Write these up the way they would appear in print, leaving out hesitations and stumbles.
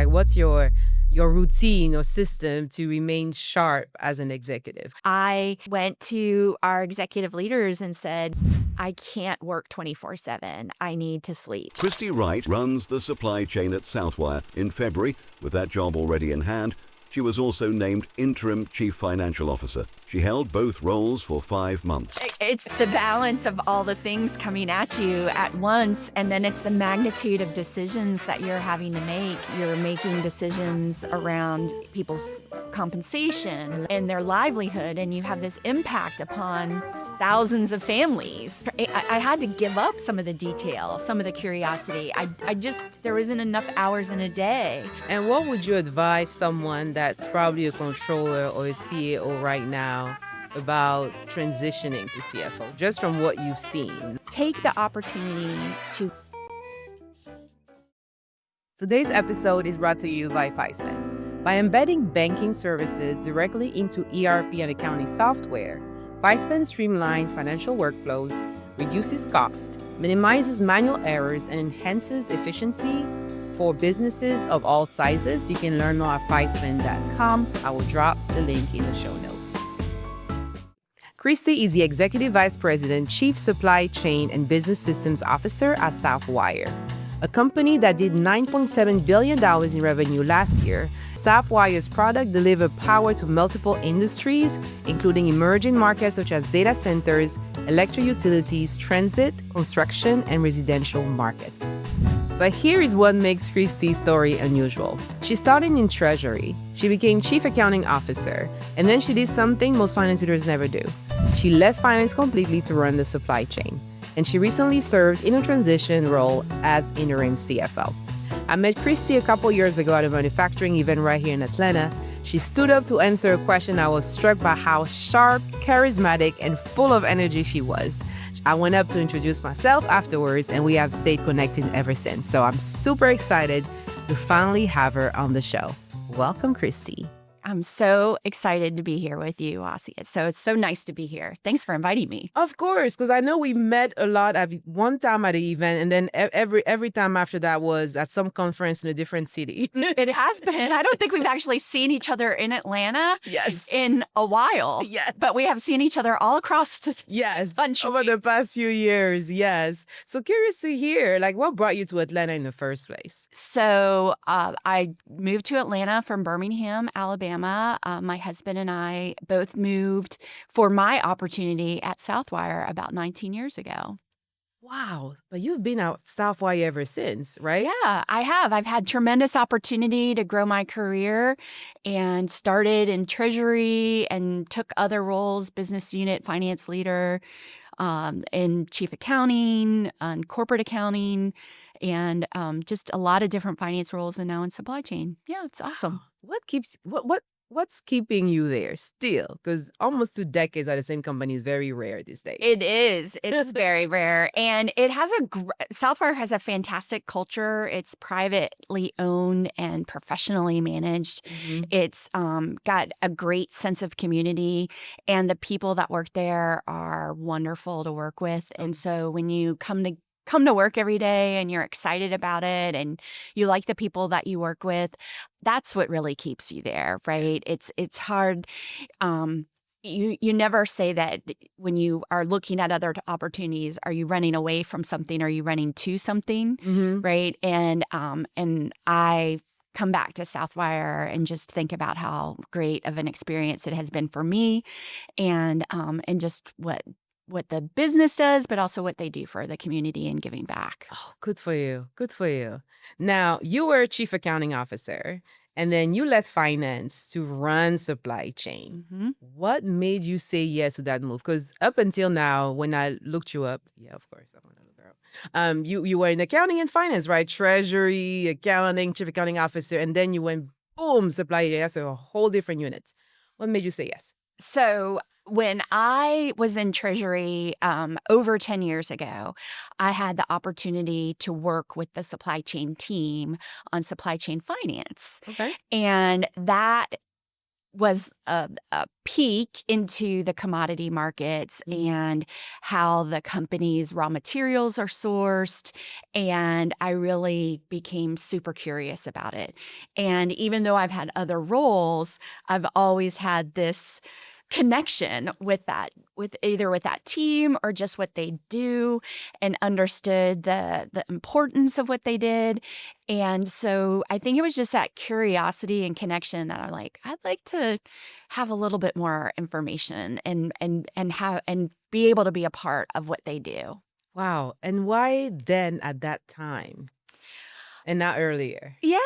Like, what's your routine or system to remain sharp as an executive? I went to our executive leaders and said, I can't work 24/7. I need to sleep. Christy Wright runs the supply chain at Southwire. In February, with that job already in hand, she was also named Interim Chief Financial Officer. She held both roles for 5 months. It's the balance of all the things coming at you at once, and then it's the magnitude of decisions that you're having to make. You're making decisions around people's compensation and their livelihood, and you have this impact upon thousands of families. I had to give up some of the detail, some of the curiosity. There isn't enough hours in a day. And what would you advise someone that's probably a controller or a CEO right now about transitioning to CFO, just from what you've seen? Take the opportunity to. Today's episode is brought to you by Fispen. By embedding banking services directly into ERP and accounting software, Fispen streamlines financial workflows, reduces cost, minimizes manual errors, and enhances efficiency for businesses of all sizes. You can learn more at fispen.com. I will drop the link in the show notes. Christy is the Executive Vice President, Chief Supply Chain and Business Systems Officer at Southwire, a company that did $9.7 billion in revenue last year. Southwire's product deliver power to multiple industries, including emerging markets such as data centers, electric utilities, transit, construction, and residential markets. But here is what makes Christy's story unusual. She started in treasury, she became chief accounting officer, and then she did something most finance leaders never do. She left finance completely to run the supply chain, and she recently served in a transition role as interim CFO. I met Christy a couple years ago at a manufacturing event right here in Atlanta. She stood up to answer a question. I was struck by how sharp, charismatic, and full of energy she was. I went up to introduce myself afterwards, and we have stayed connected ever since. So I'm super excited to finally have her on the show. Welcome, Christy. I'm so excited to be here with you, Wassia. So it's so nice to be here. Thanks for inviting me. Of course, because I know we met a lot at one time at the event, and then every time after that was at some conference in a different city. It has been. I don't think we've actually seen each other in Atlanta in a while. Yes. But we have seen each other all across the country. Over the past few years, yes. So curious to hear, like, what brought you to Atlanta in the first place? So I moved to Atlanta from Birmingham, Alabama. My husband and I both moved for my opportunity at Southwire about 19 years ago. Wow. But you've been at Southwire ever since, right? Yeah, I have. I've had tremendous opportunity to grow my career and started in treasury and took other roles, business unit, finance leader, in chief accounting, and corporate accounting, and just a lot of different finance roles, and now in supply chain. Yeah, it's awesome. What's keeping you there still? Because almost 2 decades at the same company is very rare these days. It is. It is very rare. And it has Southwire has a fantastic culture. It's privately owned and professionally managed. Mhm. It's got a great sense of community, and the people that work there are wonderful to work with. And so when you come to work every day and you're excited about it and you like the people that you work with, that's what really keeps you there, right? It's hard. You never say that when you are looking at other opportunities, are you running away from something? Are you running to something? Mhm. Right? And I come back to Southwire and just think about how great of an experience it has been for me, and just what the business does, but also what they do for the community and giving back. Oh, good for you. Good for you. Now, you were a chief accounting officer, and then you left finance to run supply chain. Mm-hmm. What made you say yes to that move? Because up until now, when I looked you up, yeah, of course, I'm gonna look her up. You were in accounting and finance, right? Treasury, accounting, chief accounting officer, and then you went boom, supply chain. That's a whole different unit. What made you say yes? So when I was in treasury over 10 years ago, I had the opportunity to work with the supply chain team on supply chain finance. Okay. And that was a peek into the commodity markets and how the company's raw materials are sourced. And I really became super curious about it. And even though I've had other roles, I've always had this connection with that, with that team or just what they do, and understood the importance of what they did. And so I think it was just that curiosity and connection that I'm like, I'd like to have a little bit more information and be able to be a part of what they do. Wow. And why then at that time and not earlier? Yeah,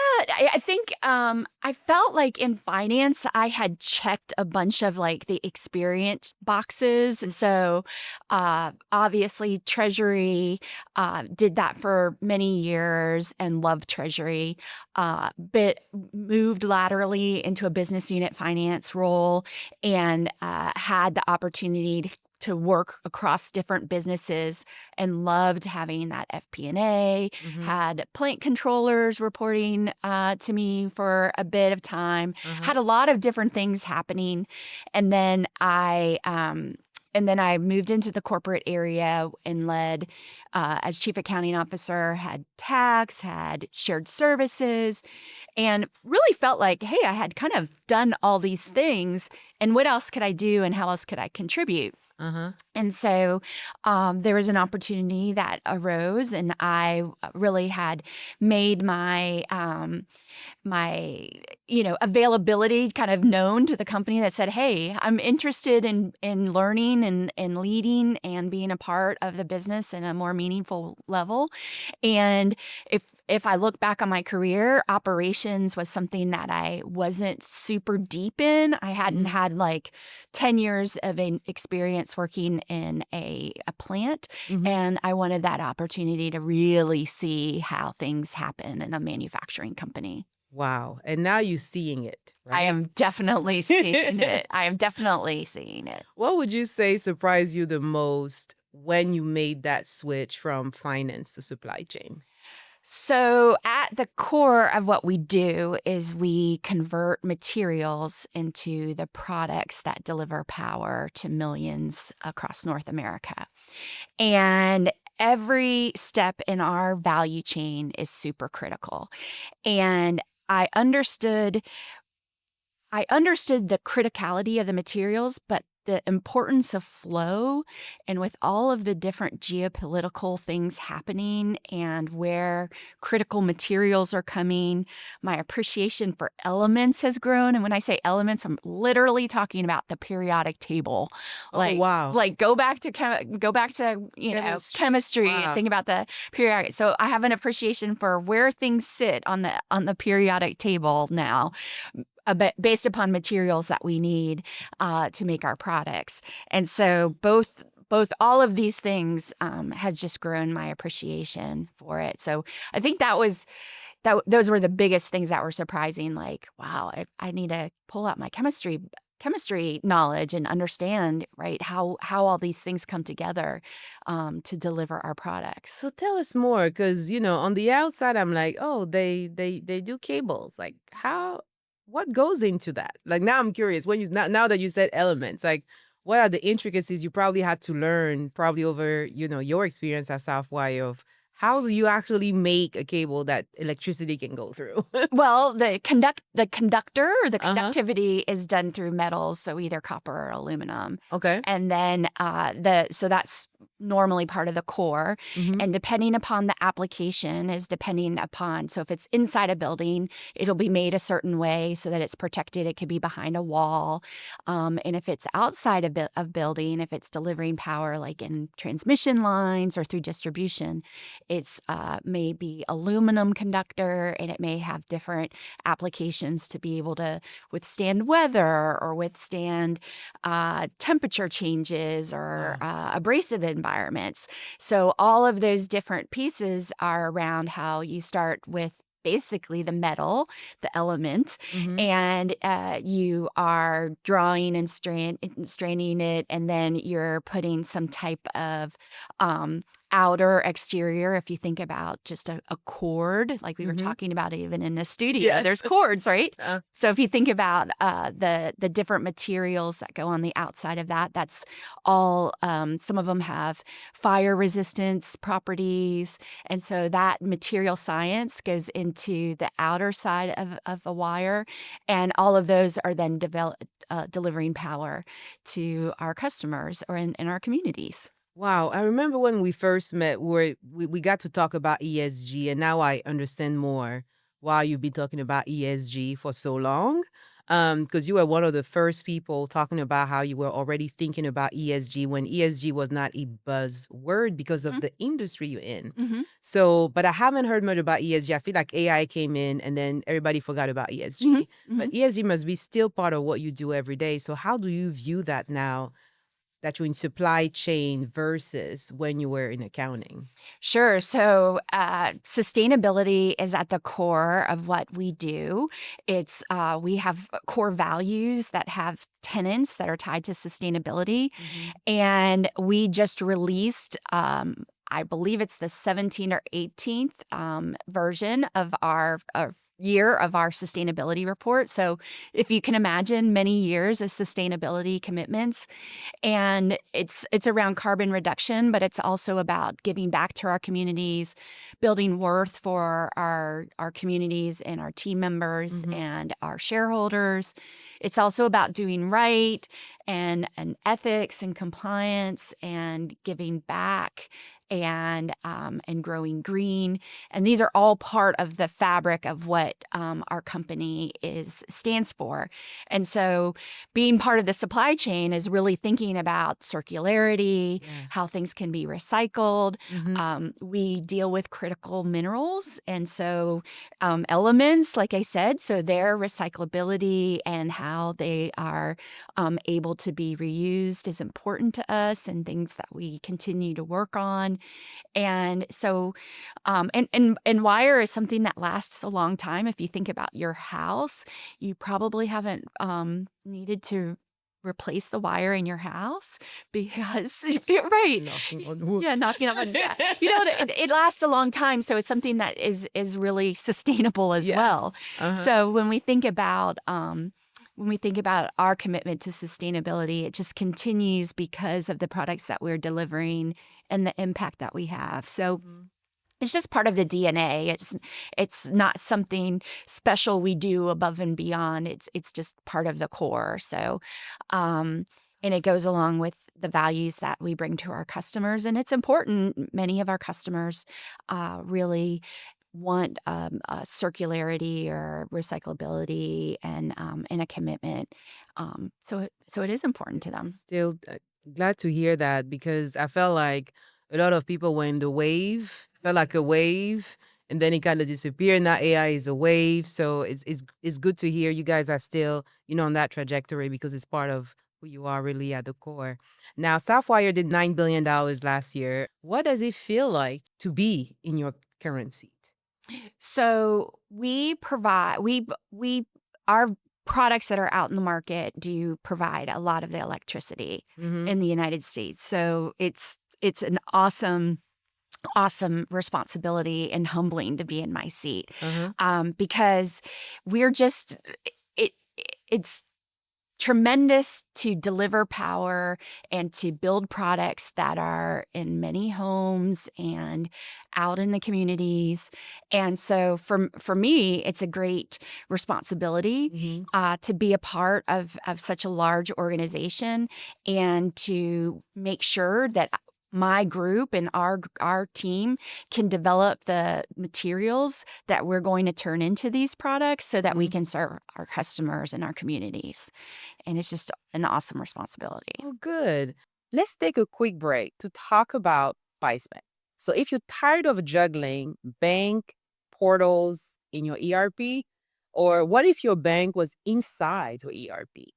I think I felt like in finance, I had checked a bunch of like the experience boxes. And so obviously, treasury did that for many years and loved treasury, but moved laterally into a business unit finance role and had the opportunity to work across different businesses and loved having that FP&A, had plant controllers reporting to me for a bit of time, had a lot of different things happening. And then I moved into the corporate area and led as chief accounting officer, had tax, had shared services, and really felt like, hey, I had kind of done all these things. And what else could I do and how else could I contribute? And so there was an opportunity that arose, and I really had made my availability kind of known to the company that said, hey, I'm interested in learning and leading and being a part of the business in a more meaningful level. And if I look back on my career, operations was something that I wasn't super deep in. I hadn't had like 10 years of experience working in a plant. And I wanted that opportunity to really see how things happen in a manufacturing company. Wow. And now you're seeing it, right? I am definitely seeing it. I am definitely seeing it. What would you say surprised you the most when you made that switch from finance to supply chain? So at the core of what we do is we convert materials into the products that deliver power to millions across North America. And every step in our value chain is super critical. And I understood the criticality of the materials, but the importance of flow, and with all of the different geopolitical things happening and where critical materials are coming, my appreciation for elements has grown. And when I say elements, I'm literally talking about the periodic table. Oh, wow. Like go back to chemistry Wow. and think about the periodic. So I have an appreciation for where things sit on the periodic table now, based upon materials that we need to make our products. And so both all of these things has just grown my appreciation for it. So I think those were the biggest things that were surprising. Like, wow, I need to pull out my chemistry knowledge and understand, right, how all these things come together to deliver our products. So tell us more, because, on the outside, I'm like, oh, they do cables. Like, what goes into that? Like, now I'm curious, now that you said elements, like, what are the intricacies you probably had to learn probably over, your experience at Southwire of how do you actually make a cable that electricity can go through? Well, the conductor or the conductivity is done through metals, so either copper or aluminum. Okay. And then so that's normally part of the core. And depending upon the application so if it's inside a building, it'll be made a certain way so that it's protected. It could be behind a wall. And if it's outside of building, if it's delivering power like in transmission lines or through distribution, it's may be aluminum conductor, and it may have different applications to be able to withstand weather or withstand temperature changes or abrasive environments. So all of those different pieces are around how you start with basically the metal, the element, and you are drawing and straining it, and then you're putting some type of outer exterior. If you think about just a cord, like we were talking about even in the studio, there's cords, right? So if you think about the different materials that go on the outside of that, that's all, some of them have fire resistance properties. And so that material science goes into the outer side of a wire. And all of those are then delivering power to our customers or in our communities. Wow, I remember when we first met, we got to talk about ESG, and now I understand more why you've been talking about ESG for so long. Because you were one of the first people talking about how you were already thinking about ESG when ESG was not a buzzword because of the industry you're in. So, but I haven't heard much about ESG. I feel like AI came in and then everybody forgot about ESG. But ESG must be still part of what you do every day. So how do you view that now that you're in supply chain versus when you were in accounting? Sure. So sustainability is at the core of what we do. It's we have core values that have tenets that are tied to sustainability, and we just released. I believe it's the 17th or 18th version of our year of our sustainability report. So if you can imagine, many years of sustainability commitments, and it's around carbon reduction, but it's also about giving back to our communities, building worth for our communities and our team members and our shareholders. It's also about doing right and ethics and compliance and giving back and growing green. And these are all part of the fabric of what our company stands for. And so being part of the supply chain is really thinking about circularity, how things can be recycled. We deal with critical minerals. And so elements, like I said, so their recyclability and how they are able to be reused is important to us, and things that we continue to work on. And so, and wire is something that lasts a long time. If you think about your house, you probably haven't needed to replace the wire in your house because right, Knocking on wood. yeah, knocking on wood. Yeah. You know, it lasts a long time, so it's something that is really sustainable as well. So when we think about our commitment to sustainability, it just continues because of the products that we're delivering and the impact that we have. So it's just part of the DNA. It's not something special we do above and beyond. It's just part of the core. So, and it goes along with the values that we bring to our customers. And it's important. Many of our customers really want circularity or recyclability and a commitment. So it is important to them. Still glad to hear that, because I felt like a lot of people were in the wave, felt like a wave, and then it kind of disappeared. Now AI is a wave. So it's good to hear you guys are still, on that trajectory, because it's part of who you are really at the core. Now, Southwire did $9 billion last year. What does it feel like to be in your current seat? So we provide our products that are out in the market do provide a lot of the electricity in the United States. So it's an awesome responsibility and humbling to be in my seat, because we're just it's tremendous to deliver power and to build products that are in many homes and out in the communities. And so for me, it's a great responsibility to be a part of such a large organization and to make sure that my group and our team can develop the materials that we're going to turn into these products so that we can serve our customers and our communities. And it's just an awesome responsibility. Oh, good. Let's take a quick break to talk about Fispen. So if you're tired of juggling bank portals in your ERP, or what if your bank was inside your ERP?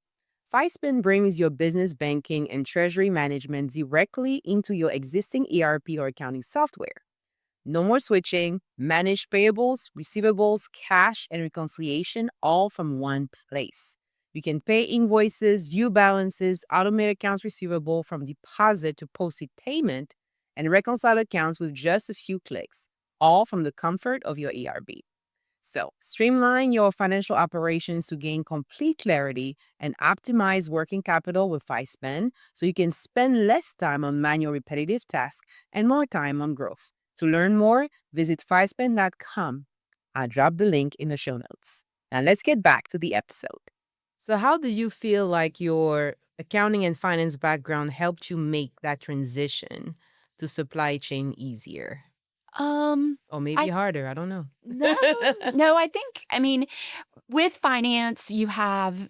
Fispen brings your business banking and treasury management directly into your existing ERP or accounting software. No more switching, manage payables, receivables, cash, and reconciliation all from one place. You can pay invoices, view balances, automate accounts receivable from deposit to posted payment, and reconcile accounts with just a few clicks, all from the comfort of your ERB. So, streamline your financial operations to gain complete clarity and optimize working capital with Fispen so you can spend less time on manual repetitive tasks and more time on growth. To learn more, visit fispen.com. I'll drop the link in the show notes. Now, let's get back to the episode. So, how do you feel like your accounting and finance background helped you make that transition to supply chain easier? Or maybe I harder, I don't know. no, no, I mean, with finance, you have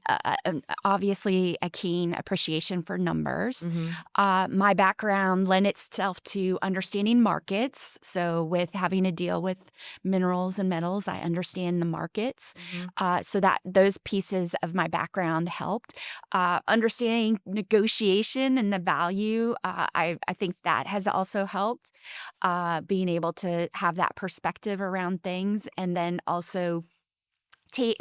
obviously a keen appreciation for numbers. My background lent itself to understanding markets. So, with having to deal with minerals and metals, I understand the markets. So that those pieces of my background helped. Understanding negotiation and the value, I think that has also helped. Being able to have that perspective around things, and then also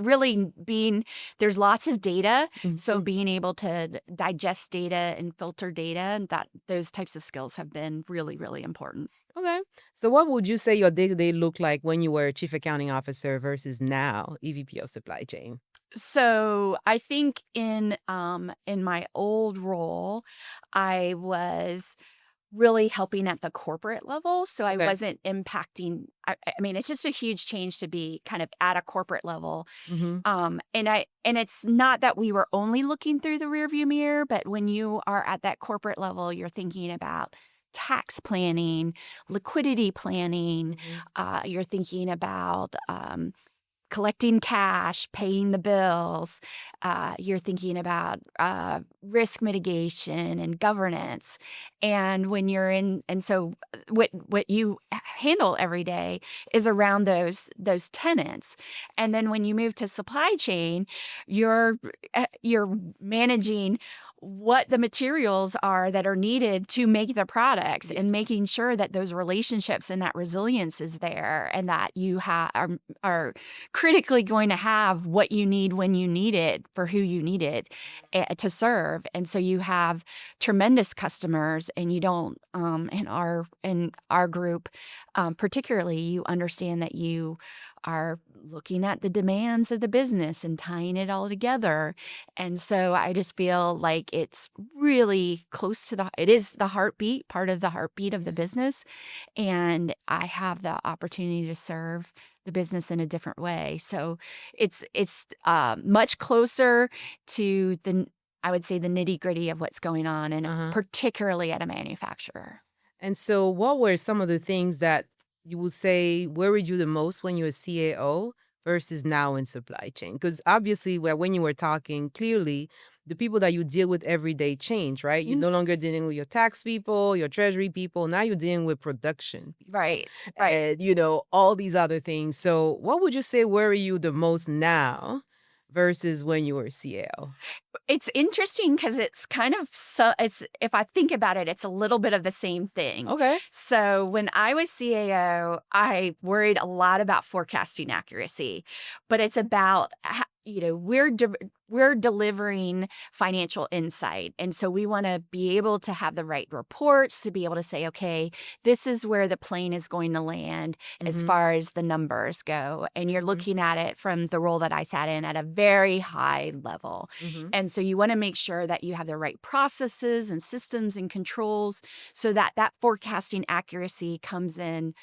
really being there's lots of data, so being able to digest data and filter data, and that those types of skills have been really, really important. Okay. So, what would you say your day-to-day looked like when you were chief accounting officer versus now EVP of supply chain? So I think in my old role, I was really helping at the corporate level. So I Okay. wasn't impacting. I mean, it's just a huge change to be kind of at a corporate level. And it's not that we were only looking through the rearview mirror, but when you are at that corporate level, you're thinking about tax planning, liquidity planning. You're thinking about collecting cash, paying the bills. You're thinking about risk mitigation and governance. And when you're in, and so what you handle every day is around those tenants. And then when you move to supply chain, you're managing what the materials are that are needed to make the products, and making sure that those relationships and that resilience is there, and that you are critically going to have what you need when you need it for who you need it to serve. And so you have tremendous customers, and you don't in our group particularly, you understand that you are looking at the demands of the business and tying it all together. And so I just feel like it's really close to it is the heartbeat, part of the heartbeat of the business. And I have the opportunity to serve the business in a different way. So it's much closer to I would say, the nitty gritty of what's going on, and particularly at a manufacturer. And so, what were some of the things that you would say worried you the most when you were CAO versus now in supply chain? Because obviously, when you were talking, clearly, the people that you deal with every day change, right? You're no longer dealing with your tax people, your treasury people. Now you're dealing with production people. Right. And, all these other things. So, what would you say worry you the most now versus when you were CAO? It's interesting because it's kind of it's if I think about it, it's a little bit of the same thing. Okay. So when I was CAO, I worried a lot about forecasting accuracy, but it's about we're delivering financial insight, and so we want to be able to have the right reports to be able to say, okay, this is where the plane is going to land as far as the numbers go. And you're looking at it from the role that I sat in at a very high level. And so you want to make sure that you have the right processes and systems and controls so that that forecasting accuracy comes in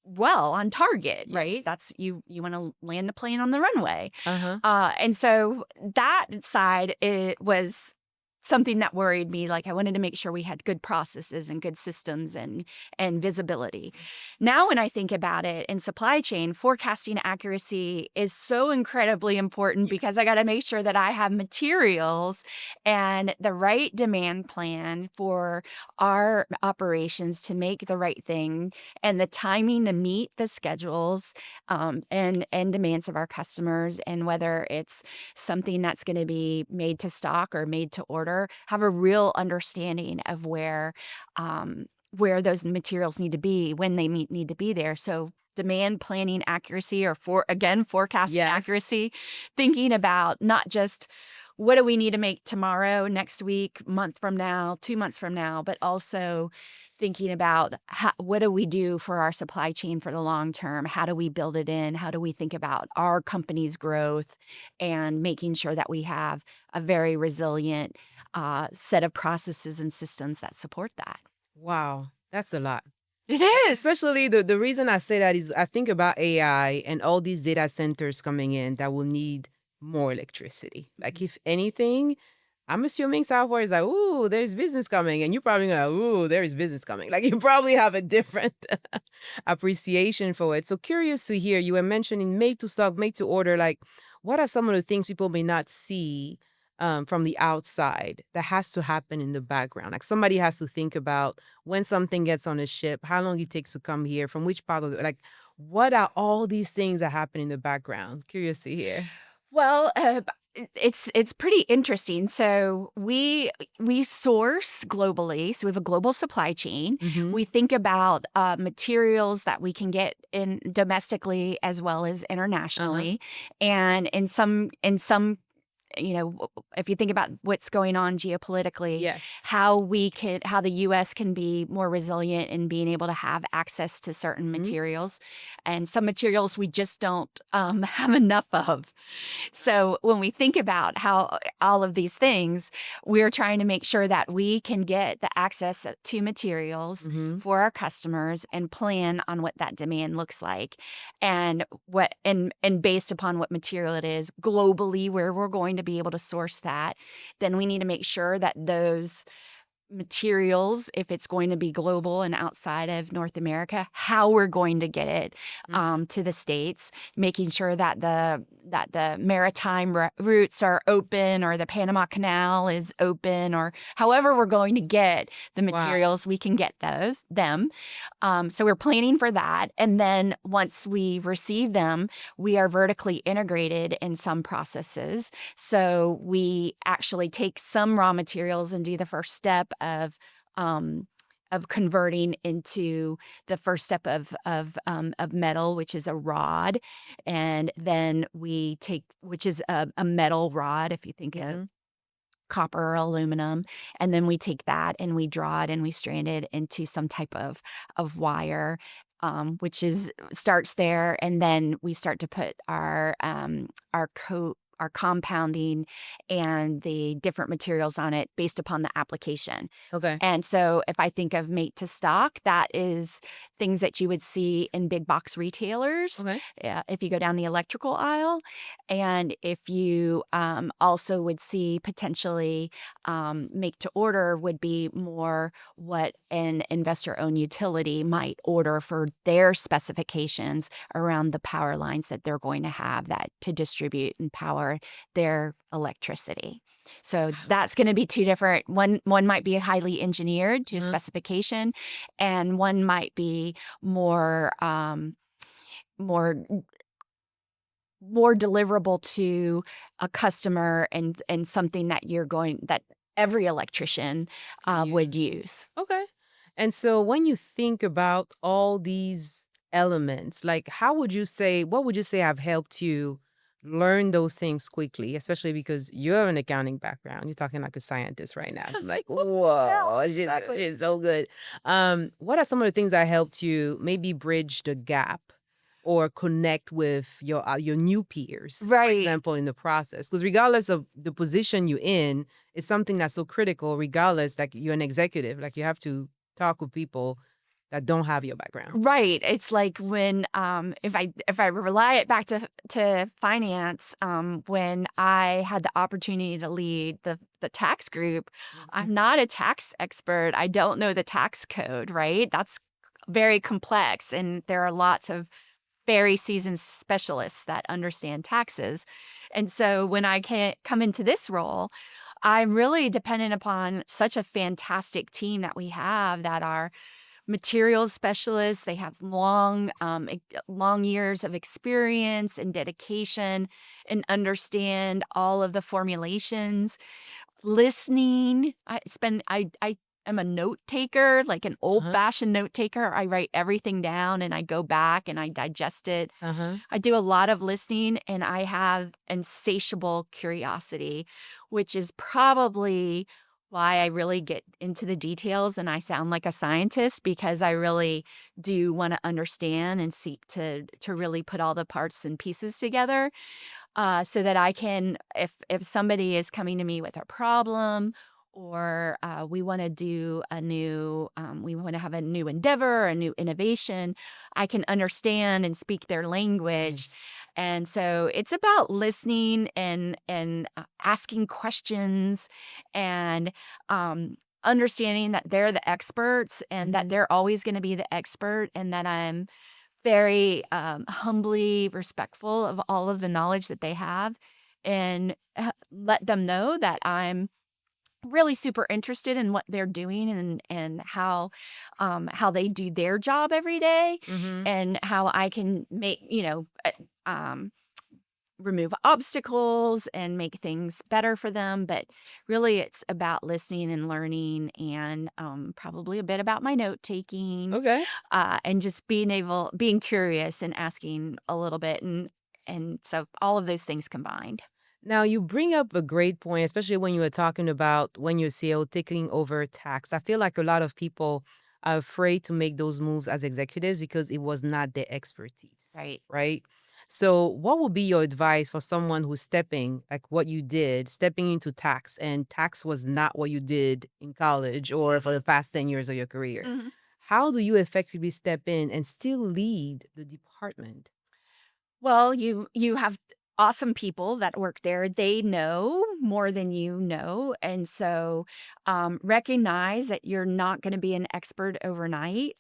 well on target, right? Yes. That's you want to land the plane on the runway. Uh-huh. And so that side, it was something that worried me. Like, I wanted to make sure we had good processes and good systems and visibility. Now, when I think about it in supply chain, forecasting accuracy is so incredibly important because I got to make sure that I have materials and the right demand plan for our operations to make the right thing, and the timing to meet the schedules and demands of our customers, and whether it's something that's going to be made to stock or made to order, have a real understanding of where those materials need to be, when they need to be there. So demand planning accuracy, or forecasting Yes. accuracy, thinking about not just what do we need to make tomorrow, next week, month from now, 2 months from now, but also thinking about what do we do for our supply chain for the long term? How do we build it in? How do we think about our company's growth and making sure that we have a very resilient set of processes and systems that support that? Wow, that's a lot. It is. Especially the reason I say that is I think about AI and all these data centers coming in that will need more electricity. Like if anything, I'm assuming Southwire is like, ooh, there's business coming. And you probably go, ooh, there is business coming. Like you probably have a different appreciation for it. So curious to hear, you were mentioning made to stock, made to order. Like what are some of the things people may not see from the outside that has to happen in the background? Like somebody has to think about when something gets on a ship, how long it takes to come here, from which part of the, like, what are all these things that happen in the background? Curious to hear. Well, it's pretty interesting. So we source globally. So we have a global supply chain. Mm-hmm. We think about materials that we can get in domestically as well as internationally, and in some if you think about what's going on geopolitically, Yes. how the U.S. can be more resilient in being able to have access to certain materials, and some materials we just don't have enough of. So when we think about how all of these things, we're trying to make sure that we can get the access to materials for our customers and plan on what that demand looks like, and based upon what material it is globally, where we're going to be able to source that. Then we need to make sure that those materials, if it's going to be global and outside of North America, how we're going to get it to the States, making sure that the maritime routes are open, or the Panama Canal is open, or however we're going to get the materials, we can get them. So we're planning for that. And then once we receive them, we are vertically integrated in some processes. So we actually take some raw materials and do the first step of converting into the first step of metal, which is a rod, and then we take, which is a metal rod, if you think of copper or aluminum, and then we take that and we draw it and we strand it into some type of wire, which starts there, and then we start to put our compounding and the different materials on it based upon the application. Okay. And so if I think of made to stock, that is things that you would see in big box retailers. Okay. If you go down the electrical aisle, and if you also would see potentially make to order would be more what an investor-owned utility might order for their specifications around the power lines that they're going to have that to distribute and power their electricity. So that's going to be two different. One might be highly engineered to a specification, and one might be more deliverable to a customer, and something that every electrician would use. Okay. And so when you think about all these elements, like what would you say have helped you learn those things quickly, especially because you have an accounting background. You're talking like a scientist right now. I'm like, whoa, exactly. she's so good. What are some of the things that helped you maybe bridge the gap or connect with your new peers, for Right. example, in the process? Because regardless of the position you're in, it's something that's so critical, regardless, like you're an executive, like you have to talk with people that don't have your background. Right. It's like when if I rely it back to finance, when I had the opportunity to lead the tax group, I'm not a tax expert. I don't know the tax code, right? That's very complex, and there are lots of very seasoned specialists that understand taxes. And so when I come into this role, I'm really dependent upon such a fantastic team that we have, that are materials specialists. They have long years of experience and dedication, and understand all of the formulations. Listening. I'm am a note taker, like an old-fashioned note taker. I write everything down and I go back and I digest it. I do a lot of listening, and I have insatiable curiosity, which is probably why I really get into the details and I sound like a scientist, because I really do want to understand and seek to really put all the parts and pieces together, so that I can, if somebody is coming to me with a problem, or we want to do we want to have a new endeavor, a new innovation, I can understand and speak their language. Yes. And so it's about listening and asking questions, and understanding that they're the experts and that they're always going to be the expert, and that I'm very humbly respectful of all of the knowledge that they have, and let them know that I'm really super interested in what they're doing, and how they do their job every day, and how I can make, um, remove obstacles and make things better for them. But really, it's about listening and learning, and probably a bit about my note taking, Okay. and just being curious and asking a little bit, and so all of those things combined. Now, you bring up a great point, especially when you were talking about when you're CEO taking over tax. I feel like a lot of people are afraid to make those moves as executives because it was not their expertise, Right. right? So, what would be your advice for someone who's stepping, like what you did, stepping into tax, and tax was not what you did in college or for the past 10 years of your career? Mhm. How do you effectively step in and still lead the department? Well, you have awesome people that work there. They know more than you know, and so recognize that you're not going to be an expert overnight.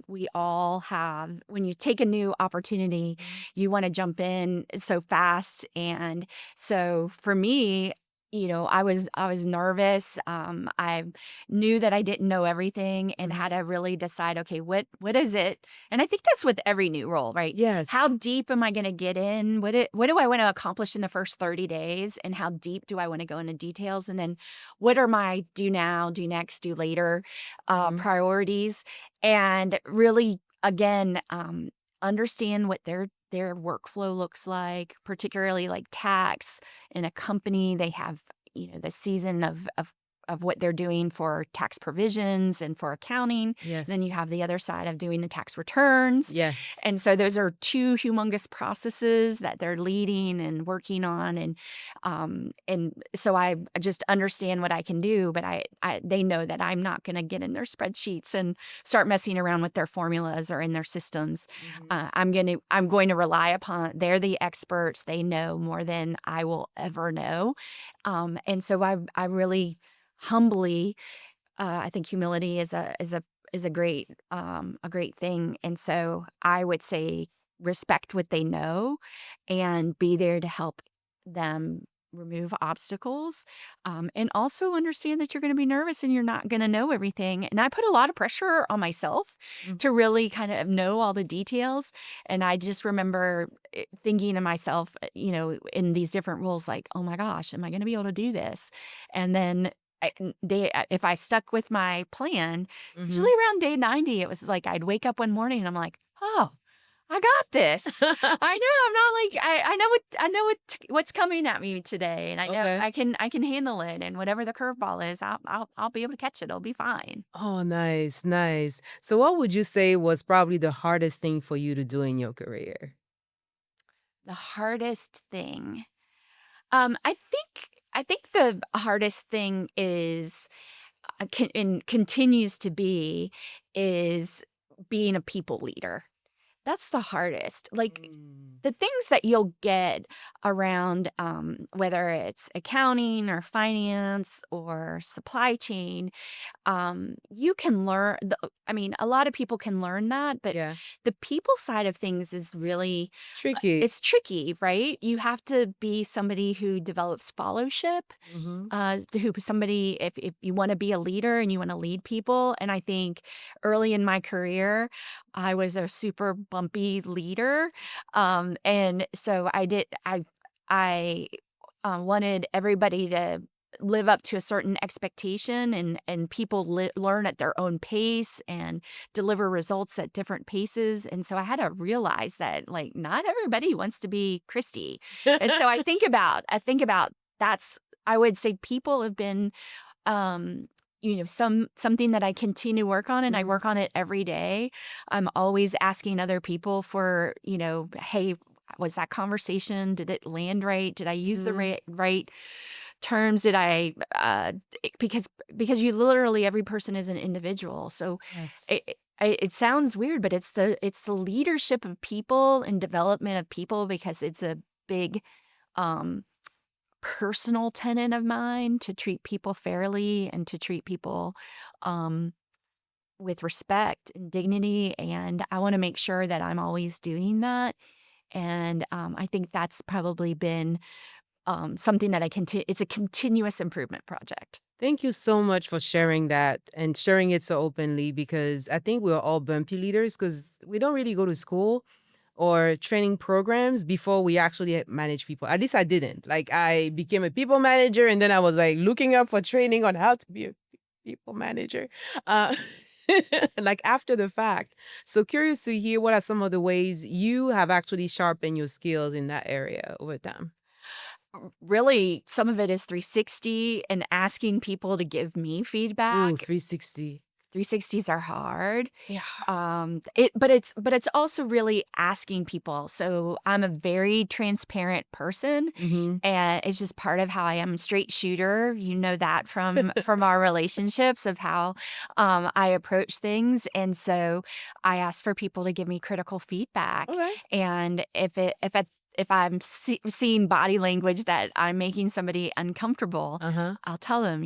We all have, when you take a new opportunity, you want to jump in so fast, and so for me, I was nervous. I knew that I didn't know everything, and had to really decide, okay, what is it? And I think that's with every new role, right? Yes. How deep am I going to get in? What do I want to accomplish in the first 30 days? And how deep do I want to go into details? And then what are my do now, do next, do later priorities? And really, again, understand what their workflow looks like, particularly like tax in a company. They have, the season of what they're doing for tax provisions and for accounting. Yes. Then you have the other side of doing the tax returns. Yes. And so those are two humongous processes that they're leading and working on. And so I just understand what I can do, but they know that I'm not going to get in their spreadsheets and start messing around with their formulas or in their systems. I'm going to rely upon, they're the experts. They know more than I will ever know. And so I really humbly, I think humility is a great thing. And so I would say respect what they know, and be there to help them remove obstacles, and also understand that you're going to be nervous and you're not going to know everything. And I put a lot of pressure on myself to really kind of know all the details. And I just remember thinking to myself, in these different roles, like, oh my gosh, am I going to be able to do this? And then if I stuck with my plan, usually around day 90, it was like I'd wake up one morning and I'm like, oh, I got this. I know. I'm not like, what's coming at me today, and I know Okay. I can handle it. And whatever the curveball is, I'll be able to catch it. It'll be fine. Oh, nice, nice. So what would you say was probably the hardest thing for you to do in your career? The hardest thing, I think the hardest thing is, and continues to be, is being a people leader. That's the hardest. Like, the things that you'll get around, whether it's accounting or finance or supply chain, you can learn. I mean, a lot of people can learn that, but Yeah. the people side of things is really, Tricky. it's tricky, right? You have to be somebody who develops fellowship, Mm-hmm. if you want to be a leader and you want to lead people. And I think early in my career, I was a super bumpy leader. And so I wanted everybody to live up to a certain expectation, and people learn at their own pace and deliver results at different paces. And so I had to realize that like not everybody wants to be Christy. And so I think about that's I would say people have been something that I continue to work on, and I Mhm. work on it every day. I'm always asking other people for, hey, was that conversation? Did it land right? Did I use the Mhm. right terms? Did I because you literally every person is an individual. So Yes. it sounds weird, but it's the leadership of people and development of people, because it's a big um personal tenet of mine to treat people fairly and to treat people um, with respect and dignity. And I want to make sure that I'm always doing that. And I think that's probably been something that it's a continuous improvement project. Thank you so much for sharing that and sharing it so openly, because I think we're all bumpy leaders because we don't really go to school or training programs before we actually manage people. At least I didn't. Like I became a people manager and then I was like looking up for training on how to be a people manager. Uh, like after the fact. So curious to hear what are some of the ways you have actually sharpened your skills in that area over time. Really, some of it is 360 and asking people to give me Ooh, feedback. 360. 360s are hard. Yeah. But it's also really asking people. So I'm a very transparent person, Mm-hmm. and it's just part of how I am. Straight shooter, you know that from our relationships of how I approach things. And so I ask for people to give me critical feedback. Okay. And if I'm seeing body language that I'm making somebody uncomfortable, Uh-huh. I'll tell them,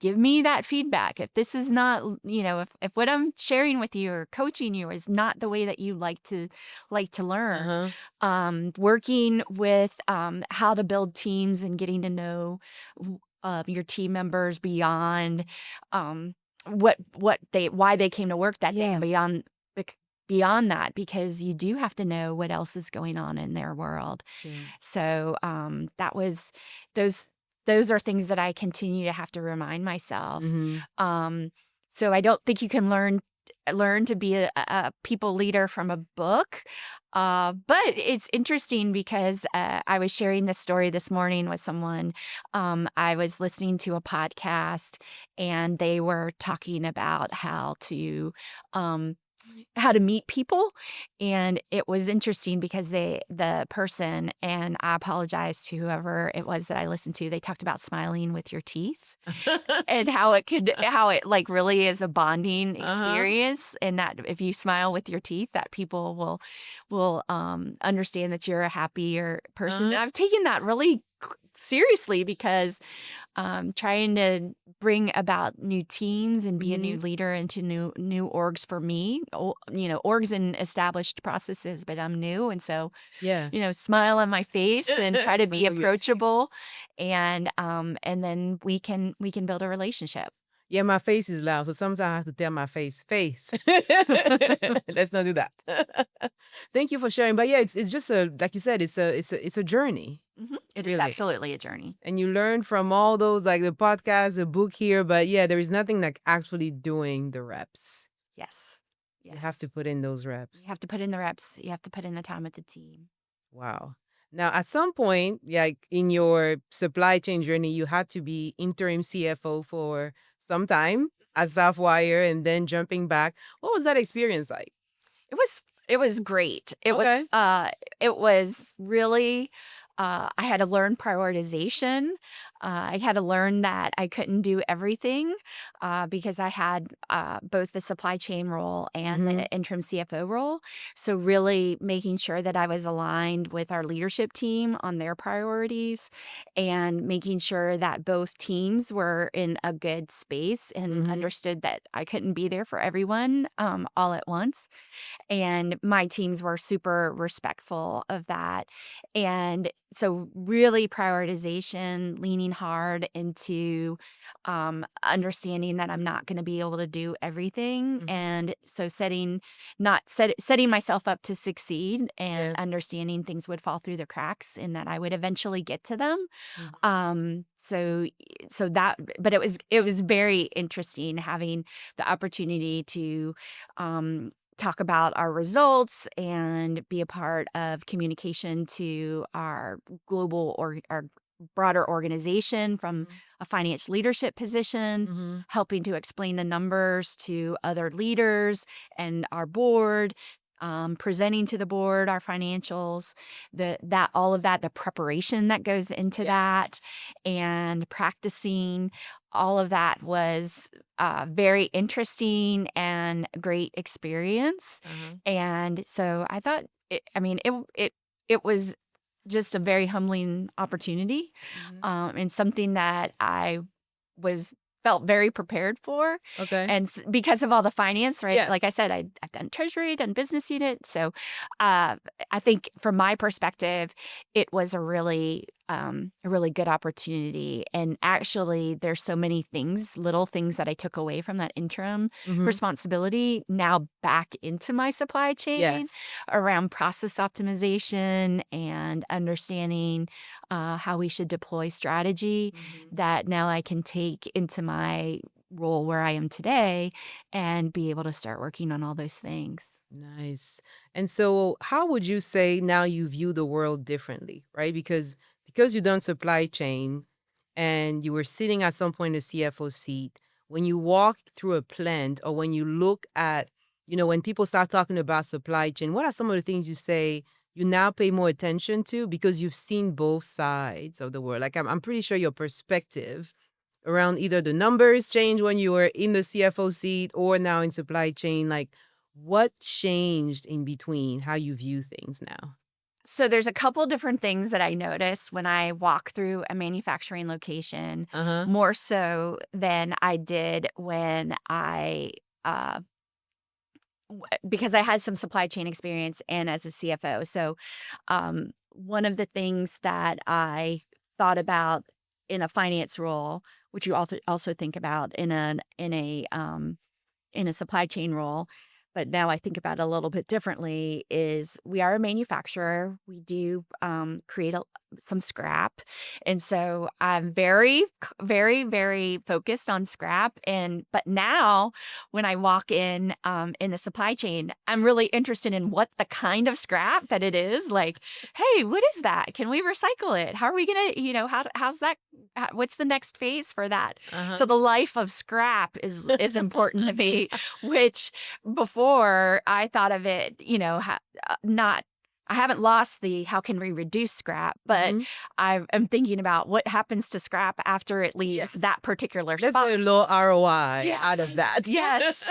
give me that feedback. If this is not, if what I'm sharing with you or coaching you is not the way that you like to learn, Uh-huh. working with how to build teams and getting to know your team members beyond why they came to work that day, and Yeah. beyond that, because you do have to know what else is going on in their world. Sure. So that was those those are things that I continue to have to remind myself. Mm-hmm. Um, so I don't think you can learn to be a people leader from a book. But it's interesting because I was sharing this story this morning with someone. I was listening to a podcast, and they were talking about um, how to meet people. And it was interesting because the person, and I apologize to whoever it was that I listened to, they talked about smiling with your teeth and how it like really is a bonding Uh-huh. experience. And that if you smile with your teeth, that people will understand that you're a happier person. And Uh-huh. I've taken that really seriously because trying to bring about new teams and be a Mm-hmm. new leader into new orgs for me. Orgs and established processes, but I'm new, and so Yeah. smile on my face and try to be Smile with your teeth. approachable, and then we can build a relationship. Yeah, my face is loud, so sometimes I have to tell my face. Let's not do that. Thank you for sharing. But yeah, it's just a like you said, it's a journey, It is really. absolutely a journey. And you learn from all those like the podcast, the book here, but yeah, there is nothing like actually doing the reps. Yes, You have yes. to put in those You reps. have to put in the reps. You have to put in the time with the team. Wow. Now, at some point, like in your supply chain journey, you had to be interim CFO for some time at Southwire and then jumping back. What was that experience like? It was great. Okay. It was really I had to learn prioritization. I had to learn that I couldn't do everything because I had both the supply chain role and Mm-hmm. the interim CFO role. So really making sure that I was aligned with our leadership team on their priorities, and making sure that both teams were in a good space and Mm-hmm. understood that I couldn't be there for everyone all at once. And my teams were super respectful of that. And so really prioritization, leaning hard into understanding that I'm not going to be able to do everything, and so setting myself up to succeed, and understanding things would fall through the cracks and that I would eventually get to them. So that, but it was very interesting having the opportunity to talk about our results and be a part of communication to our global or our broader organization from a finance leadership position, helping to explain the numbers to other leaders and our board, presenting to the board our financials, all of that, the preparation that goes into that, and practicing. All of that was very interesting and a great experience. And so I thought, it was just a very humbling opportunity, and something that I felt very prepared for. Okay. And because of all the finance, right? Yes. Like I said, I've done treasury, done business unit. So I think from my perspective, it was a really good opportunity. And actually, there's so many little things that I took away from that interim responsibility now back into my supply chain around process optimization and understanding how we should deploy strategy that now I can take into my role where I am today and be able to start working on all those things. Nice. And so how would you say now you view the world differently, right? Because you've done supply chain and you were sitting at some point in the CFO seat, when you walk through a plant or when you look at, when people start talking about supply chain, what are some of the things you say you now pay more attention to because you've seen both sides of the world? Like I'm pretty sure your perspective around either the numbers change when you were in the CFO seat or now in supply chain, like what changed in between how you view things now? So there's a couple different things that I notice when I walk through a manufacturing location, more so than I did when because I had some supply chain experience and as a CFO. So one of the things that I thought about in a finance role, which you also think about in a supply chain role, but now I think about it a little bit differently, is we are a manufacturer. We do create some scrap. And so I'm very, very, very focused on scrap. But now when I walk in the supply chain, I'm really interested in what the kind of scrap that it is. Like, hey, what is that? Can we recycle it? How are we going to, how's that? What's the next phase for that? So the life of scrap is important to me, which before I thought of it, I haven't lost the how can we reduce scrap, but I am thinking about what happens to scrap after it leaves that particular spot. There's a low ROI out of that. Yes.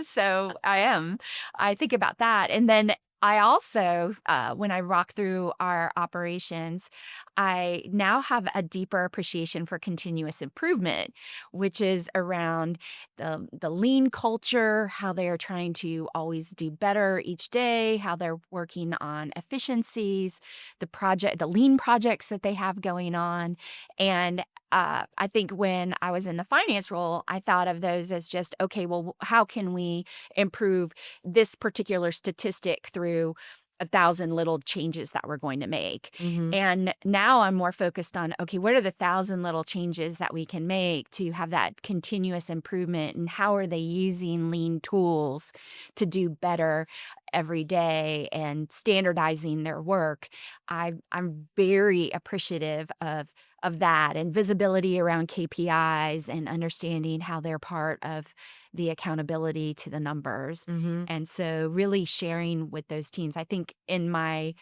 So I think about that. And then I also, when I walk through our operations, I now have a deeper appreciation for continuous improvement, which is around the lean culture, how they are trying to always do better each day, how they're working on efficiencies, the lean projects that they have going on. And I think when I was in the finance role, I thought of those as just, okay, well, how can we improve this particular statistic through 1,000 little changes that we're going to make? And now I'm more focused on, okay, what are the 1,000 little changes that we can make to have that continuous improvement, and how are they using lean tools to do better every day and standardizing their work? I'm very appreciative of that, and visibility around KPIs and understanding how they're part of the accountability to the numbers. And so really sharing with those teams. I think in my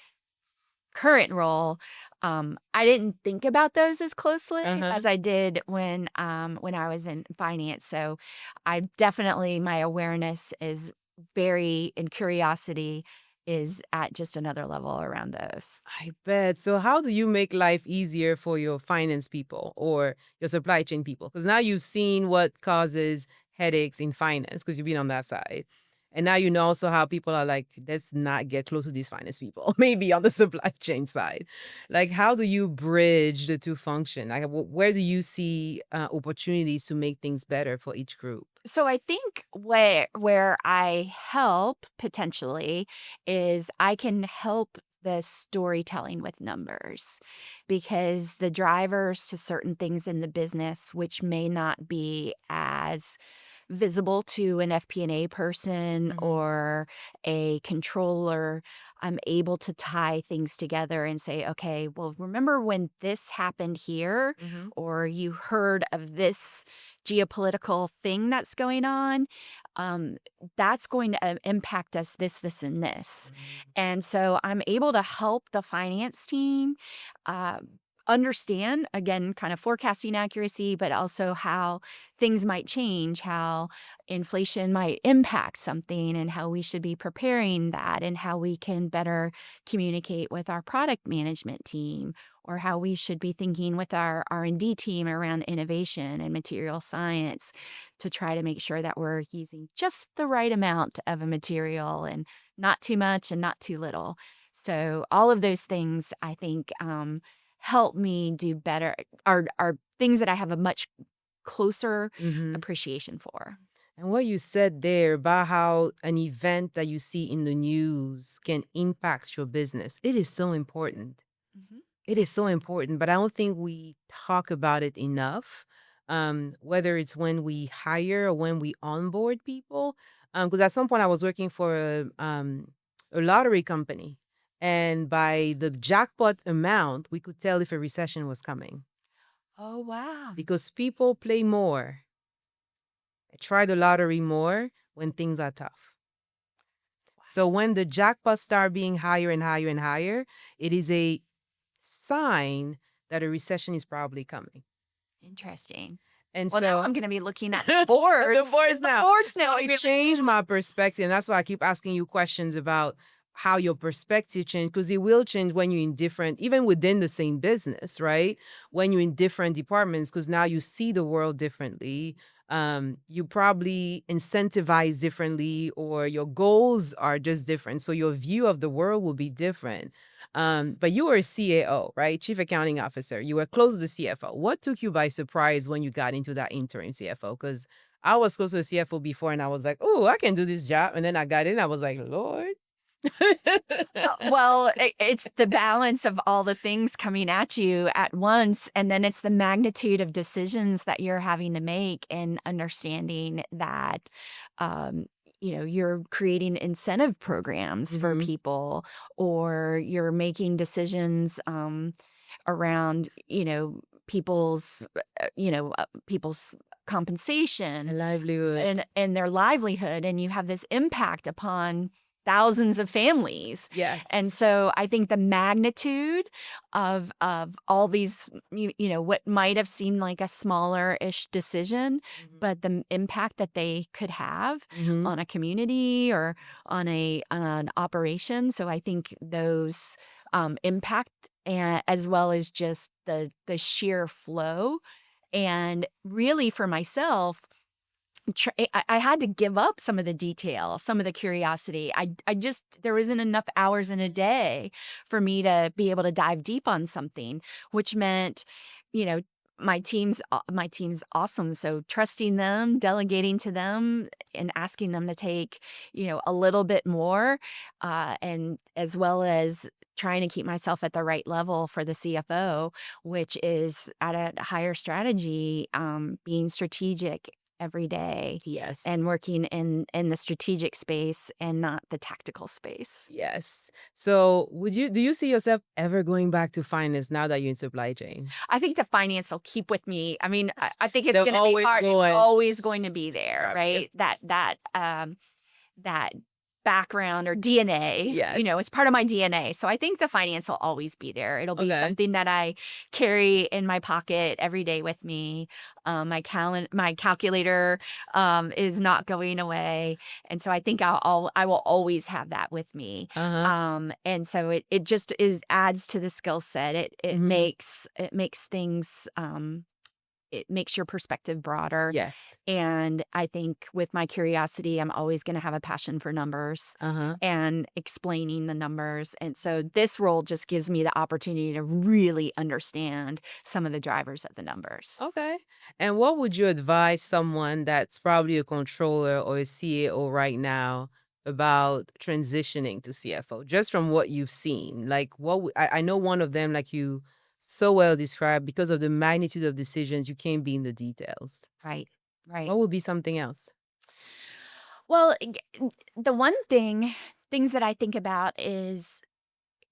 current role, I didn't think about those as closely as I did when I was in finance. So my awareness is and curiosity is at just another level around those. I bet. So how do you make life easier for your finance people or your supply chain people? Because now you've seen what causes headaches in finance because you've been on that side. And now you know also how people are like, let's not get close to these finance people, maybe on the supply chain side. Like, how do you bridge the two function? Like, where do you see opportunities to make things better for each group? So I think where I help potentially is I can help the storytelling with numbers, because the drivers to certain things in the business, which may not be as visible to an FP&A person Mhm. or a controller, I'm able to tie things together and say, okay, well, remember when this happened here, Mhm. or you heard of this geopolitical thing that's going on? Um, that's going to impact us this, and this. And so I'm able to help the finance team uh, understand, again, kind of forecasting accuracy, but also how things might change, how inflation might impact something, and how we should be preparing that, and how we can better communicate with our product management team, or how we should be thinking with our R&D team around innovation and material science to try to make sure that we're using just the right amount of a material and not too much and not too little. So all of those things, I think, help me do better, are things that I have a much closer Mhm. appreciation for. And what you said there about how an event that you see in the news can impact your business, it is so important. Mhm. It is so Yes. important, but I don't think we talk about it enough. Whether it's when we hire or when we onboard people. Because at some point I was working for a lottery company, and by the jackpot amount, we could tell if a recession was coming Oh, wow. because people play more, try the lottery more when things are tough. So when the jackpots start being higher and higher and higher, it is a sign that a recession is probably coming. Interesting. And Well, now so I'm gonna be looking at the boards. boards It's the now. boards So now. it changed my perspective. And that's why I keep asking you questions about how your perspective changed, because it will change when you're in different, even within the same business, right? When you're in different departments, because now you see the world differently. You probably incentivize differently, or your goals are just different. So your view of the world will be different. But you were a CAO, right? Chief Accounting Officer. You were close to the CFO. What took you by surprise when you got into that interim CFO? Because I was close to the CFO before, and I was like, oh, I can do this job. And then I got in, I was like, Lord. Well, it's the balance of all the things coming at you at once, and then it's the magnitude of decisions that you're having to make, and understanding that, um, you're creating incentive programs for Mhm. people, or you're making decisions around, people's A compensation livelihood. and their livelihood, and you have this impact upon thousands of families. Yes. And so I think the magnitude of all these, what might have seemed like a smaller-ish decision, but the impact that they could have Mhm. on a community or on an operation. So I think those impact, and as well as just the sheer flow. And really for myself, I had to give up some of the detail, some of the curiosity. I just, there isn't enough hours in a day for me to be able to dive deep on something, which meant, you know, my team's awesome. So trusting them, delegating to them, and asking them to take, a little bit more, and as well as trying to keep myself at the right level for the CFO, which is at a higher strategy, being strategic every day, Yes. and working in the strategic space and not the tactical space. Yes. So do you see yourself ever going back to finance now that you're in supply chain? I think the finance will keep with me. I mean, I think it's They're going to be always hard. It's going. always going to be there, Yep. right? That background or DNA, Yes. it's part of my DNA. So I think the finance will always be there. It'll be Okay. something that I carry in my pocket every day with me. My calculator is not going away, and so I think I will always have that with me. Uh-huh. And so it just adds to the skill set. It Mhm. makes things it makes your perspective broader. Yes. And I think with my curiosity, I'm always going to have a passion for numbers Uh-huh. and explaining the numbers. And so this role just gives me the opportunity to really understand some of the drivers of the numbers. Okay. And what would you advise someone that's probably a controller or a CAO right now about transitioning to CFO, just from what you've seen? Like, I know one of them, like you so well described, because of the magnitude of decisions, you can't be in the details. Right. Right. What would be something else? Well, the things that I think about is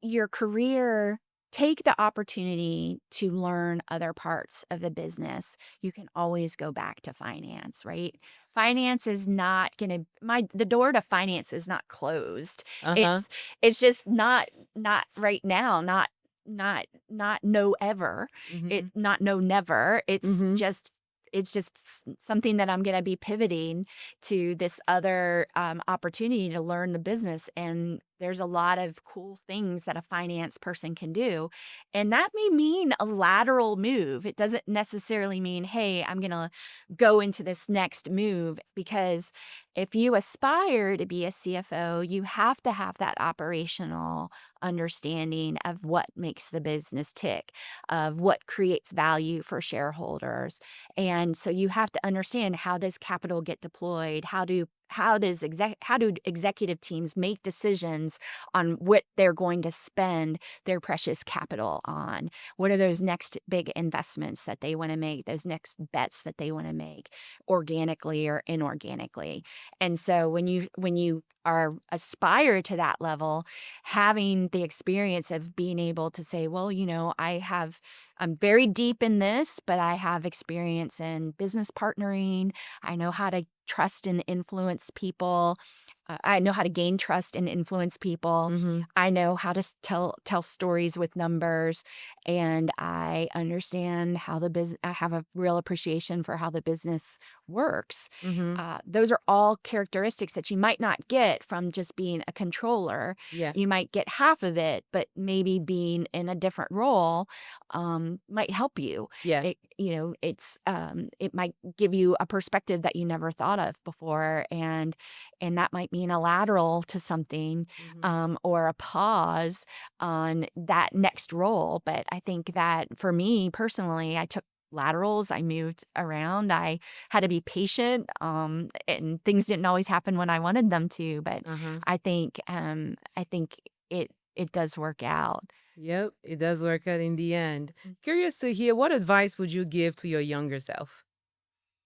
your career. Take the opportunity to learn other parts of the business. You can always go back to finance, right? Finance is not going to the door to finance is not closed. Uh-huh. It's just not right now, not no ever. Mm-hmm. It not no never. Mm-hmm. It's just something that I'm going to be pivoting to this other opportunity to learn the business. And there's a lot of cool things that a finance person can do. And that may mean a lateral move. It doesn't necessarily mean, hey, I'm going to go into this next move, because if you aspire to be a CFO, you have to have that operational understanding of what makes the business tick, of what creates value for shareholders. And so you have to understand, how does capital get deployed? How do executive teams make decisions on what they're going to spend their precious capital on? What are those next big investments that they want to make, those next bets that they want to make, organically or inorganically? And so when you are aspire to that level, having the experience of being able to say, well, I'm very deep in this, but I have experience in business partnering. I know how to trust and influence people. I know how to gain trust and influence people. Mm-hmm. I know how to tell stories with numbers, and I understand how the business. I have a real appreciation for how the business works. Mm-hmm. Those are all characteristics that you might not get from just being a controller. Yeah. You might get half of it, but maybe being in a different role might help you. Yeah. It might give you a perspective that you never thought of before, and that might mean a lateral to something, Mm-hmm. or a pause on that next role. But I think that for me personally, I took laterals. I moved around. I had to be patient, and things didn't always happen when I wanted them to. But Uh-huh. I think it does work out. Yep, it does work out in the end. Mm. Curious to hear, what advice would you give to your younger self?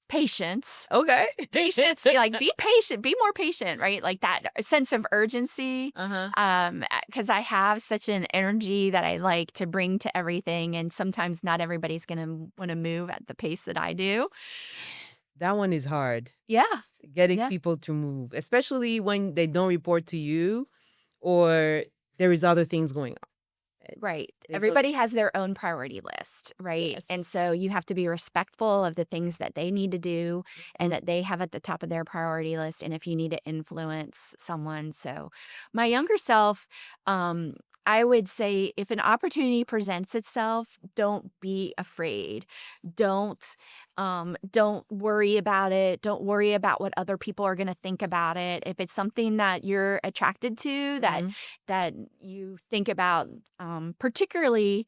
Patience. Okay. Patience, like, be patient, be more patient, right? Like that sense of urgency. Uh-huh. Because I have such an energy that I like to bring to everything, and sometimes not everybody's going to want to move at the pace that I do. That one is hard, Yeah. getting Yeah. people to move, especially when they don't report to you or there is other things going on. Right. There's Everybody has their own priority list, right? Yes. And so you have to be respectful of the things that they need to do and that they have at the top of their priority list. And if you need to influence someone. So my younger self, I would say, if an opportunity presents itself, don't be afraid. Don't worry about it. Don't worry about what other people are going to think about it. If it's something that you're attracted to, Mhm. that you think about, particularly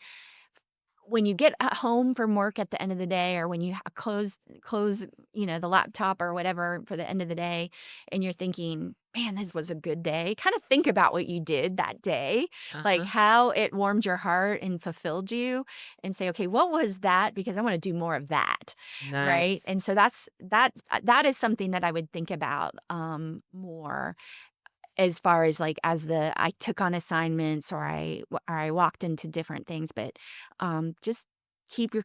when you get home from work at the end of the day, or when you close, the laptop or whatever for the end of the day, and you're thinking, man, this was a good day. Kind of think about what you did that day, like Uh-huh. how it warmed your heart and fulfilled you, and say, okay, what was that? Because I want to do more of that. Right. Nice. And so that is something that I would think about more, as far as like, I took on assignments, or I walked into different things. But just keep your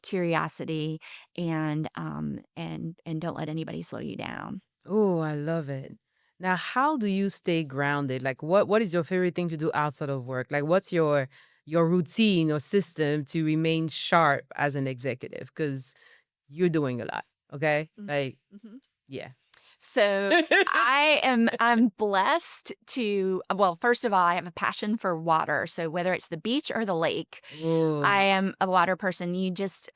curiosity, and don't let anybody slow you down. Oh, I love it. Now, how do you stay grounded? Like, what is your favorite thing to do outside of work? Like, what's your routine or system to remain sharp as an executive? Because you're doing a lot. Okay. Like, Mhm. yeah. So I'm blessed to, well, first of all, I have a passion for water. So whether it's the beach or the lake, I Oh. am a water person. You just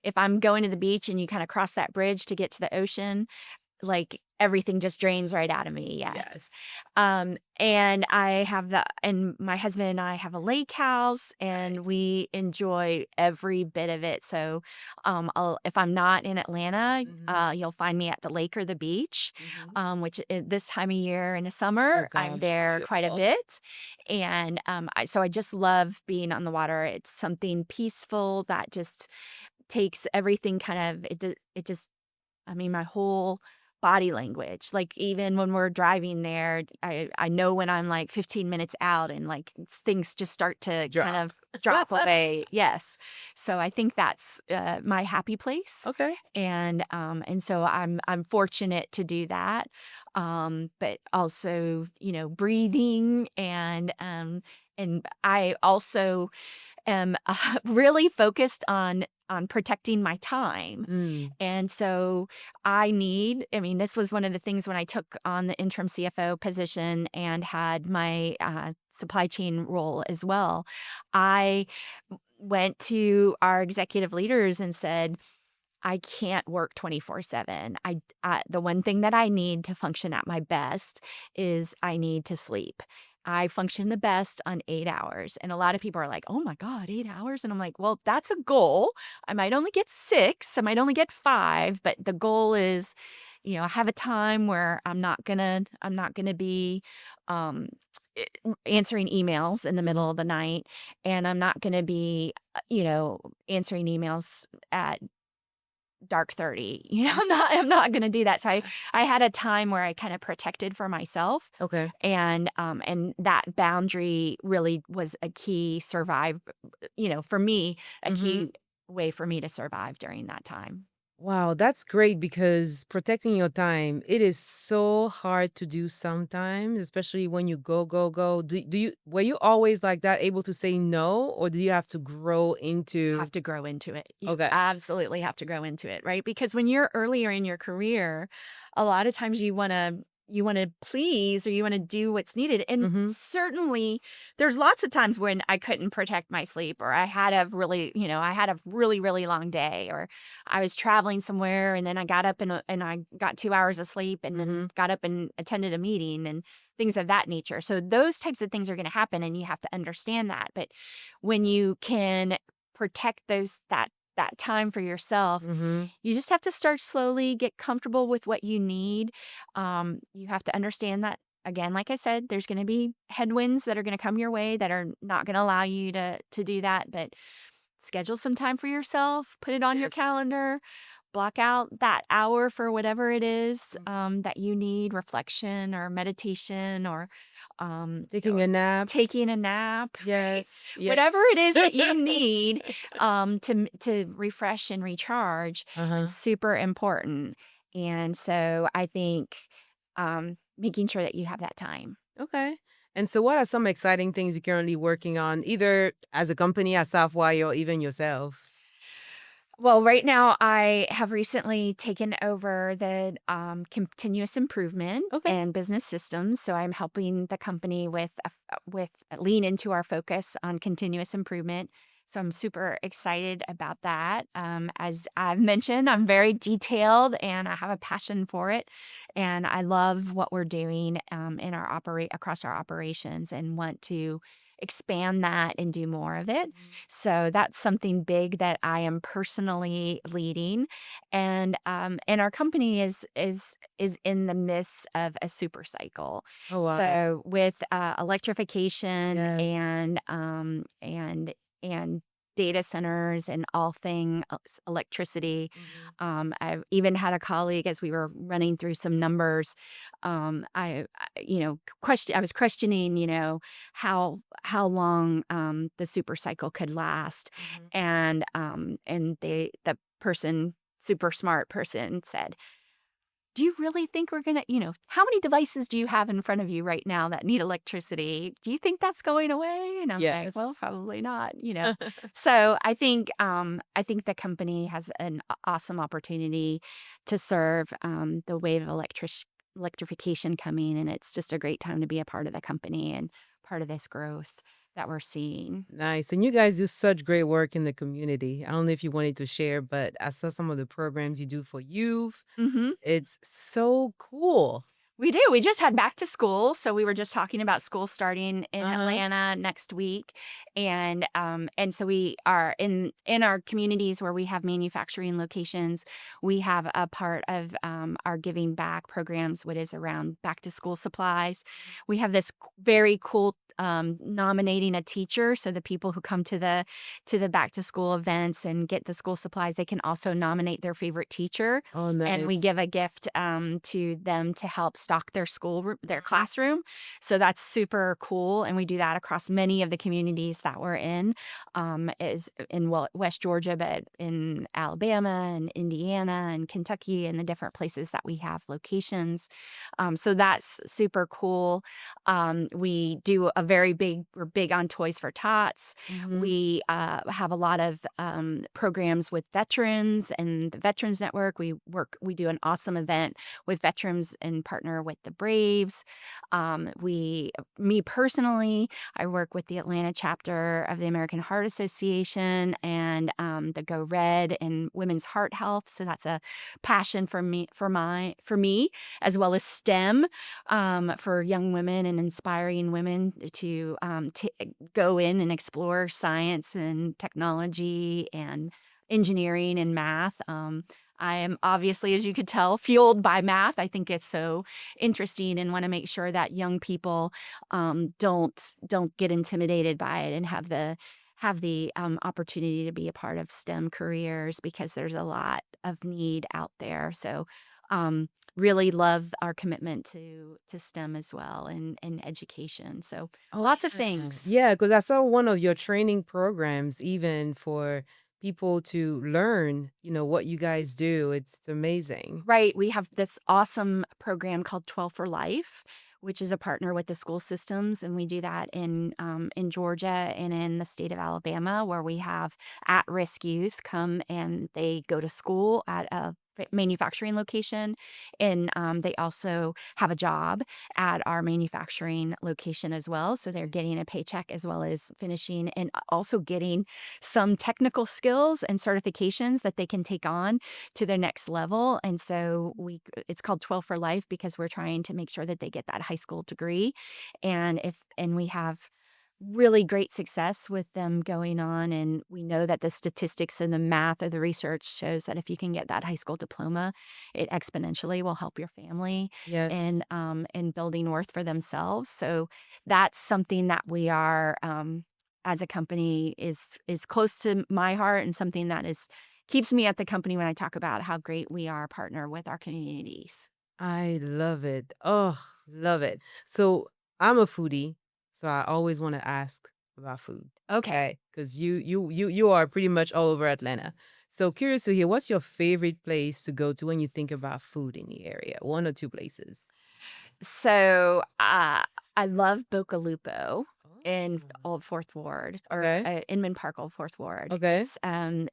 if I'm going to the beach and you kind of cross that bridge to get to the ocean, like everything just drains right out of me. Yes. Yes. And my husband and I have a lake house and we enjoy every bit of it. So, if I'm not in Atlanta, Mhm. you'll find me at the lake or the beach, Mhm. which this time of year in the Oh summer, I'm gosh, there quite a beautiful. bit. And, so I just love being on the water. It's something peaceful that just takes everything it just I mean, my whole body language, like, even when we're driving there, I know when I'm, like, 15 minutes out and, like, things just start to kind Drop. of drop away. Yes. So I think that's, my happy place, Okay. and so I'm fortunate to do that, but also, breathing and I also am, really focused on protecting my time. Mm. And so I mean, this was one of the things when I took on the interim CFO position and had my supply chain role as well. I went to our executive leaders and said, I can't work 24/7. The one thing that I need to function at my best is I need to sleep. I function the best on 8 hours. And a lot of people are like, "Oh my god, 8 hours?" And I'm like, "Well, that's a goal. I might only get 6, I might only get 5, but the goal is, I have a time where I'm not gonna be um eh, answering emails in the middle Mhm. of the night, and I'm not gonna be, answering emails at dark 30. I'm not gonna do that. So I had a time where I kinda protected for myself, Okay. and that boundary really was a key for me, a Mhm. key way for me to survive during that time. Wow, that's great because protecting your time, it is so hard to do sometimes, especially when you go, go, go. Were you always like that, able to say no, or do you have to grow into? Have to grow into it. You Okay. absolutely have to grow into it, right? Because when you're earlier in your career, a lot of times you wanna please or you wanna do what's needed. And Mhm. certainly there's lots of times when I couldn't protect my sleep or I had a really, really long day or I was traveling somewhere and then I got up and I got 2 hours of sleep and then Mhm. got up and attended a meeting and things of that nature. So those types of things are gonna happen and you have to understand that. But when you can protect that time for yourself, Mhm. you just have to start slowly, get comfortable with what you need. You have to understand that again, like I said, there's going to be headwinds that are going to come your way that are not going to allow you to do that. But schedule some time for yourself, put it on your Yes. calendar, block out that hour for whatever it is Mhm. that you need, reflection or meditation Taking or a nap. taking a nap, right? Yes. Whatever Yes. it is that you need to refresh and recharge, Uh-huh. it's super important. And so I think making sure that you have that time. Okay. And so what are some exciting things you're currently working on, either as a company, as Southwire, or even yourself? Well, right now, I have recently taken over the continuous improvement Okay. and business systems. So I'm helping the company with lean into our focus on continuous improvement. So I'm super excited about that. As I've mentioned, I'm very detailed and I have a passion for it, and I love what we're doing in our operate across our operations and want to expand that and do more of it. Mhm. So that's something big that I am personally leading, and our company is in the midst of a super cycle. Oh, wow. So with electrification Yes. and data centers and all thing electricity. Mhm. I've even had a colleague as we were running through some numbers. I was questioning, how long the super cycle could last, Mhm. and the person, super smart person, said, "Do you really think we're gonna, how many devices do you have in front of you right now that need electricity? Do you think that's going away?" And I'm like, "Well, Yes. probably not." So I think the company has an awesome opportunity to serve the wave of electrification coming, and it's just a great time to be a part of the company and part of this growth. we're seeing. Nice. And you guys do such great work in the community. I don't know if you wanted to share, but I saw some of the programs you do for youth. Hmm. It's so cool. We do. We just had back to school, so we were just talking about school starting in Uh-huh. Atlanta next week, and so we are in our communities where we have manufacturing locations. We have a part of our giving back programs, what is around back to school supplies. We have this very cool nominating a teacher, so the people who come to the back to school events and get the school supplies, they can also nominate their favorite teacher, Oh, and we nice. give a gift to them to help stock their classroom. So that's super cool, and we do that across many of the communities that we're in, is in West Georgia, but in Alabama and Indiana and Kentucky and the different places that we have locations. So that's super cool. We're big on Toys for Tots. Mhm. We have a lot of programs with veterans and the Veterans Network. We do an awesome event with veterans and partner with the Braves. Me personally, I work with the Atlanta chapter of the American Heart Association and the Go Red and Women's Heart Health. So that's a passion for me, as well as STEM, for young women and inspiring women to go in and explore science and technology and engineering and math. I am obviously, as you could tell, fueled by math. I think it's so interesting and want to make sure that young people don't get intimidated by it and have the opportunity to be a part of STEM careers, because there's a lot of need out there. So really love our commitment to STEM as well, and education. So Oh, lots of yeah. things. Yeah, because I saw one of your training programs even for people to learn, what you guys do. It's amazing. Right. We have this awesome program called 12 for Life, which is a partner with the school systems, and we do that in Georgia and in the state of Alabama, where we have at-risk youth come and they go to school at a manufacturing location, and they also have a job at our manufacturing location as well. So they're getting a paycheck as well as finishing and also getting some technical skills and certifications that they can take on to their next level. And so it's called 12 for Life, because we're trying to make sure that they get that high school degree. And we have really great success with them going on, and we know that the statistics and the math of the research shows that if you can get that high school diploma, it exponentially will help your family Yes. and building worth for themselves. So that's something that we are, as a company, is close to my heart, and something that is keeps me at the company when I talk about how great we are a partner with our communities. I love it. Oh, love it. So I'm a foodie, so I always want to ask about food. Okay. Okay, because you are pretty much all over Atlanta. So curious to hear, what's your favorite place to go to when you think about food in the area? One or two places. So, I love BoccaLupo in Oh, Old Fourth Ward, or okay. Inman Park, Old Fourth Ward. Okay. It's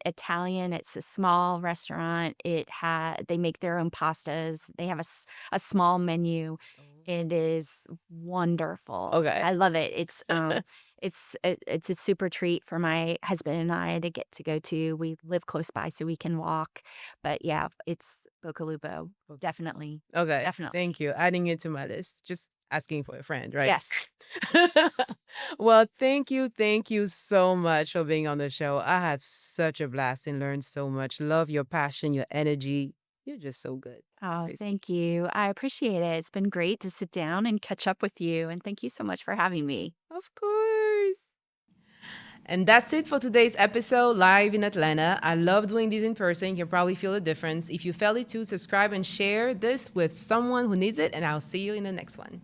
Italian. It's a small restaurant. They make their own pastas. They have a small menu. It is wonderful. Okay. I love it. It's a super treat for my husband and I to get to go to. We live close by, so we can walk. But yeah, it's BoccaLupo. Definitely, Okay. Thank definitely. you. Adding it to my list. Just asking for a friend, right? Yes. Well, thank you so much for being on the show. I had such a blast and learned so much. Love your passion, your energy. You're just so good, Oh, Christy. thank you. I appreciate it. It's been great to sit down and catch up with you. And thank you so much for having me. Of course. And that's it for today's episode live in Atlanta. I love doing these in person. You can probably feel the difference. If you felt it too, subscribe and share this with someone who needs it, and I'll see you in the next one.